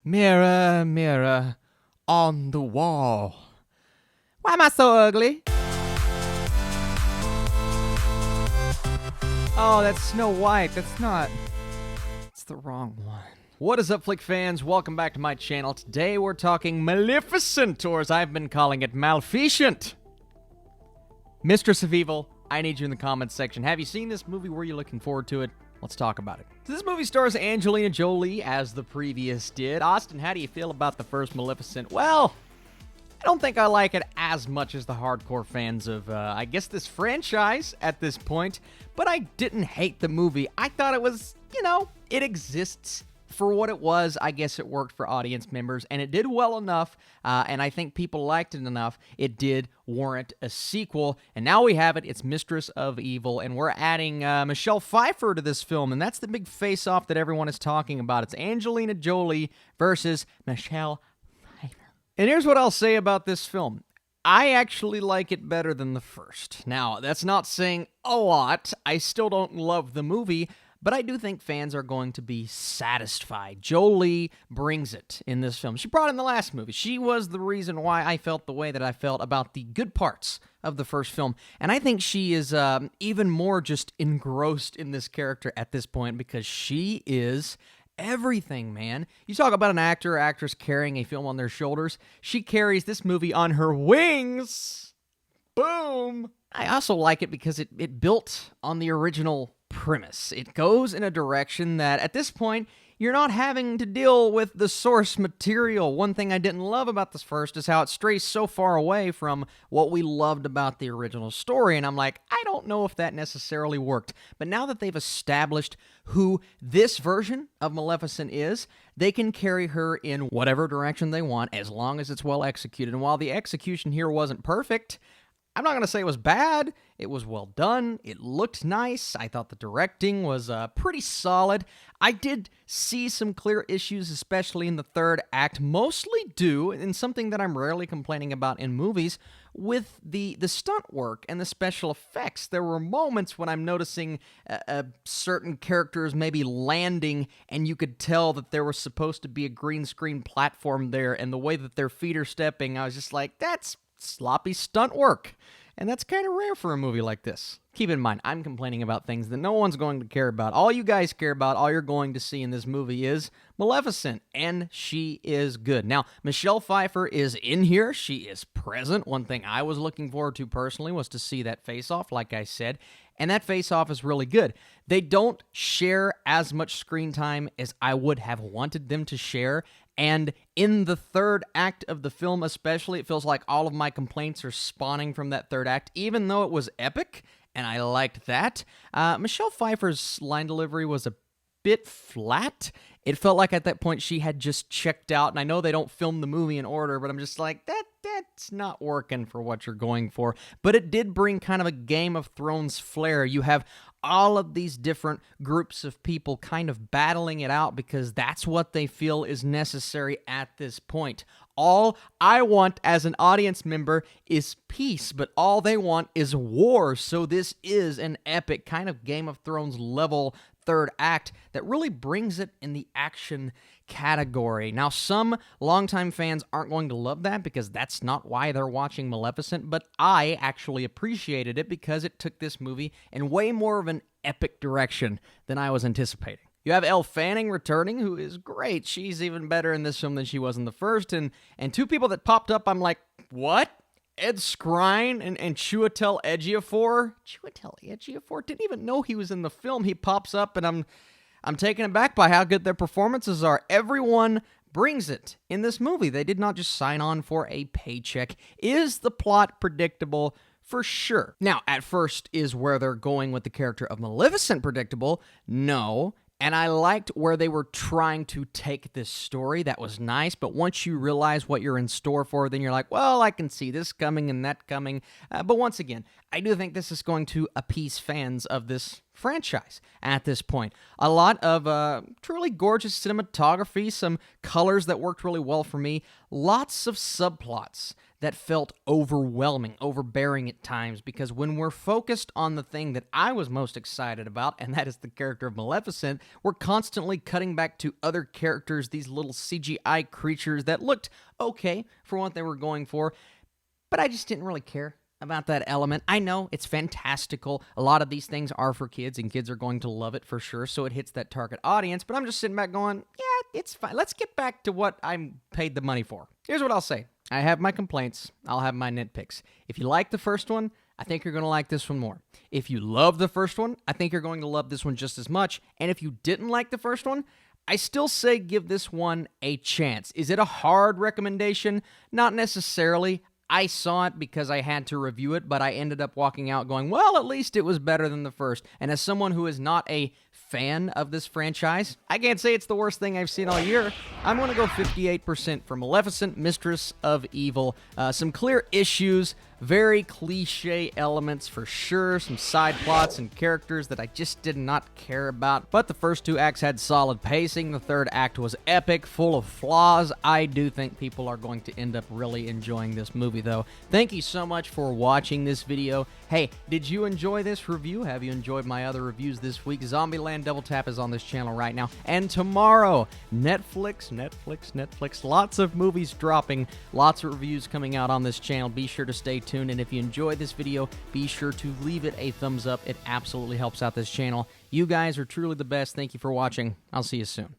Mirror, mirror on the wall. Why am I so ugly? Oh, that's Snow White. That's not... It's the wrong one. What is up, Flick fans? Welcome back to my channel. Today we're talking Maleficent, or as I've been calling it, Maleficent. Mistress of Evil, I need you in the comments section. Have you seen this movie? Were you looking forward to it? Let's talk about it. So this movie stars Angelina Jolie, as the previous did. Austin, how do you feel about the first Maleficent? Well, I don't think I like it as much as the hardcore fans of, I guess, this franchise at this point. But I didn't hate the movie. I thought it was, it exists. For what it was, I guess it worked for audience members, and it did well enough, and I think people liked it enough. It did warrant a sequel, and now we have it. It's Mistress of Evil, and we're adding Michelle Pfeiffer to this film, and that's the big face-off that everyone is talking about. It's Angelina Jolie versus Michelle Pfeiffer. And here's what I'll say about this film. I actually like it better than the first. Now, that's not saying a lot. I still don't love the movie, but I do think fans are going to be satisfied. Jolie brings it in this film. She brought it in the last movie. She was the reason why I felt the way that I felt about the good parts of the first film. And I think she is even more just engrossed in this character at this point because she is everything, man. You talk about an actor or actress carrying a film on their shoulders. She carries this movie on her wings. Boom! I also like it because it built on the original premise. It goes in a direction that, at this point, you're not having to deal with the source material. One thing I didn't love about this first is how it strays so far away from what we loved about the original story, and I'm like, I don't know if that necessarily worked. But now that they've established who this version of Maleficent is, they can carry her in whatever direction they want as long as it's well executed. And while the execution here wasn't perfect, I'm not going to say it was bad. It was well done. It looked nice. I thought the directing was pretty solid. I did see some clear issues, especially in the third act, mostly due, and something that I'm rarely complaining about in movies, with the stunt work and the special effects. There were moments when I'm noticing certain characters maybe landing, and you could tell that there was supposed to be a green screen platform there, and the way that their feet are stepping, I was just like, that's sloppy stunt work. And that's kind of rare for a movie like this. Keep in mind, I'm complaining about things that no one's going to care about. All you guys care about, all you're going to see in this movie is Maleficent, and she is good. Now, Michelle Pfeiffer is in here. She is present. One thing I was looking forward to personally was to see that face-off, like I said, and that face-off is really good. They don't share as much screen time as I would have wanted them to share, and in the third act of the film especially, it feels like all of my complaints are spawning from that third act, even though it was epic, and I liked that. Michelle Pfeiffer's line delivery was a bit flat. It felt like at that point she had just checked out, and I know they don't film the movie in order, but I'm just like, that's not working for what you're going for. But it did bring kind of a Game of Thrones flair. You have all of these different groups of people kind of battling it out because that's what they feel is necessary at this point. All I want as an audience member is peace, but all they want is war. So this is an epic kind of Game of Thrones level third act that really brings it in the action category. Now, some longtime fans aren't going to love that because that's not why they're watching Maleficent, but I actually appreciated it because it took this movie in way more of an epic direction than I was anticipating. You have Elle Fanning returning, who is great. She's even better in this film than she was in the first, and two people that popped up, I'm like, what? Ed Skrein and Chiwetel Ejiofor? Chiwetel Ejiofor? Didn't even know he was in the film. He pops up, and I'm taken aback by how good their performances are. Everyone brings it in this movie. They did not just sign on for a paycheck. Is the plot predictable? For sure. Now, at first, is where they're going with the character of Maleficent predictable? No. And I liked where they were trying to take this story. That was nice. But once you realize what you're in store for, then you're like, well, I can see this coming and that coming. But once again, I do think this is going to appease fans of this franchise at this point. A lot of truly gorgeous cinematography, some colors that worked really well for me, lots of subplots that felt overwhelming, overbearing at times, because when we're focused on the thing that I was most excited about, and that is the character of Maleficent, we're constantly cutting back to other characters, these little CGI creatures that looked okay for what they were going for, but I just didn't really care about that element. I know it's fantastical. A lot of these things are for kids, and kids are going to love it for sure, so it hits that target audience, but I'm just sitting back going, yeah, it's fine. Let's get back to what I'm paid the money for. Here's what I'll say. I have my complaints. I'll have my nitpicks. If you like the first one, I think you're going to like this one more. If you love the first one, I think you're going to love this one just as much. And if you didn't like the first one, I still say give this one a chance. Is it a hard recommendation? Not necessarily. I saw it because I had to review it, but I ended up walking out going, well, at least it was better than the first. And as someone who is not a fan of this franchise, I can't say it's the worst thing I've seen all year. I'm going to go 58% for Maleficent, Mistress of Evil. Some clear issues, very cliche elements for sure, some side plots and characters that I just did not care about, but the first two acts had solid pacing. The third act was epic, full of flaws. I do think people are going to end up really enjoying this movie, though. Thank you so much for watching this video. Hey, did you enjoy this review? Have you enjoyed my other reviews this week? Zombieland Double Tap is on this channel right now. And tomorrow, Netflix. Lots of movies dropping, lots of reviews coming out on this channel. Be sure to stay tuned. And if you enjoyed this video, be sure to leave it a thumbs up. It absolutely helps out this channel. You guys are truly the best. Thank you for watching. I'll see you soon.